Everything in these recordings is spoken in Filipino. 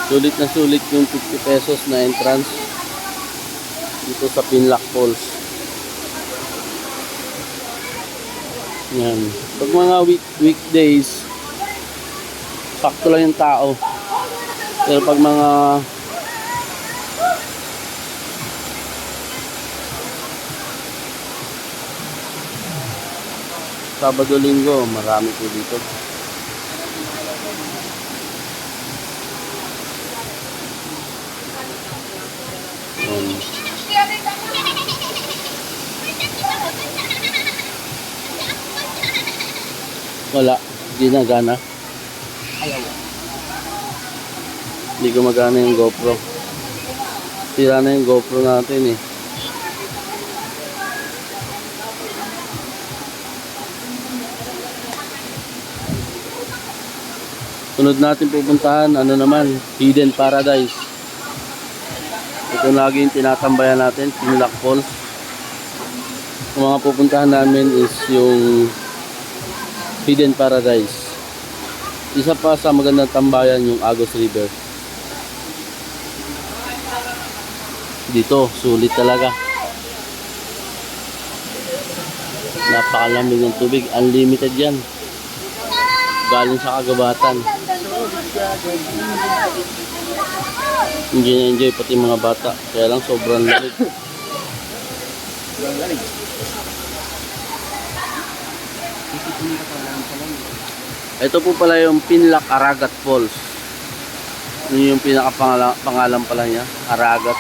Sulit na sulit yung 50 pesos na entrance dito sa Pinlac Falls. Yan. Pag mga weekdays, sakto lang yung tao. Pero pag mga Sabado, Linggo, marami po dito. Yan. Wala, hindi na gana. Ayaw. Hindi gumagana yung GoPro. Sira na yung GoPro natin eh. Sunod natin pupuntahan, ano naman, Hidden Paradise. Ito lagi yung tinatambayan natin, Pinlac Falls. Ang mga pupuntahan namin is yung Hidden Paradise. Isa pa sa magandang tambayan yung Agos River. Dito, sulit talaga. Napakalamig ng tubig, unlimited yan. Galing sa kagubatan. Enjoy na enjoy pati mga bata. Kaya lang sobrang lamig. Ito po pala yung Pinlac Aragat Falls. Yun yung pinakapangalan pala niya, Aragat.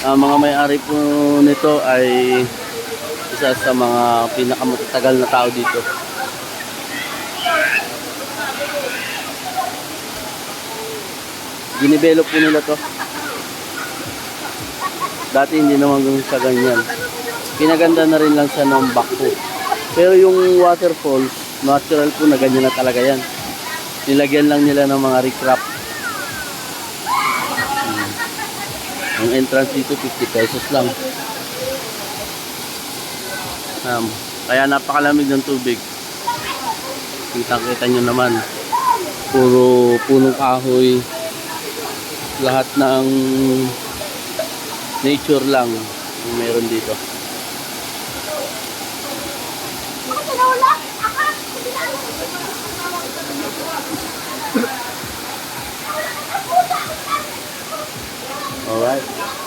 Mga may-ari po nito ay isa sa mga pinakamatagal na tao dito. Ginevelop po nila to. Dati hindi naman sa ganyan. Pinaganda na rin lang siya ng bakpo. Pero yung waterfalls, natural po na ganyan na talaga yan. Nilagyan lang nila ng mga recrap. Ang entrance dito 50 pesos lang. Kaya napakalamig ng tubig. Kita-kita nyo naman. Puro punong kahoy. Lahat ng nature lang yung meron dito. Alright.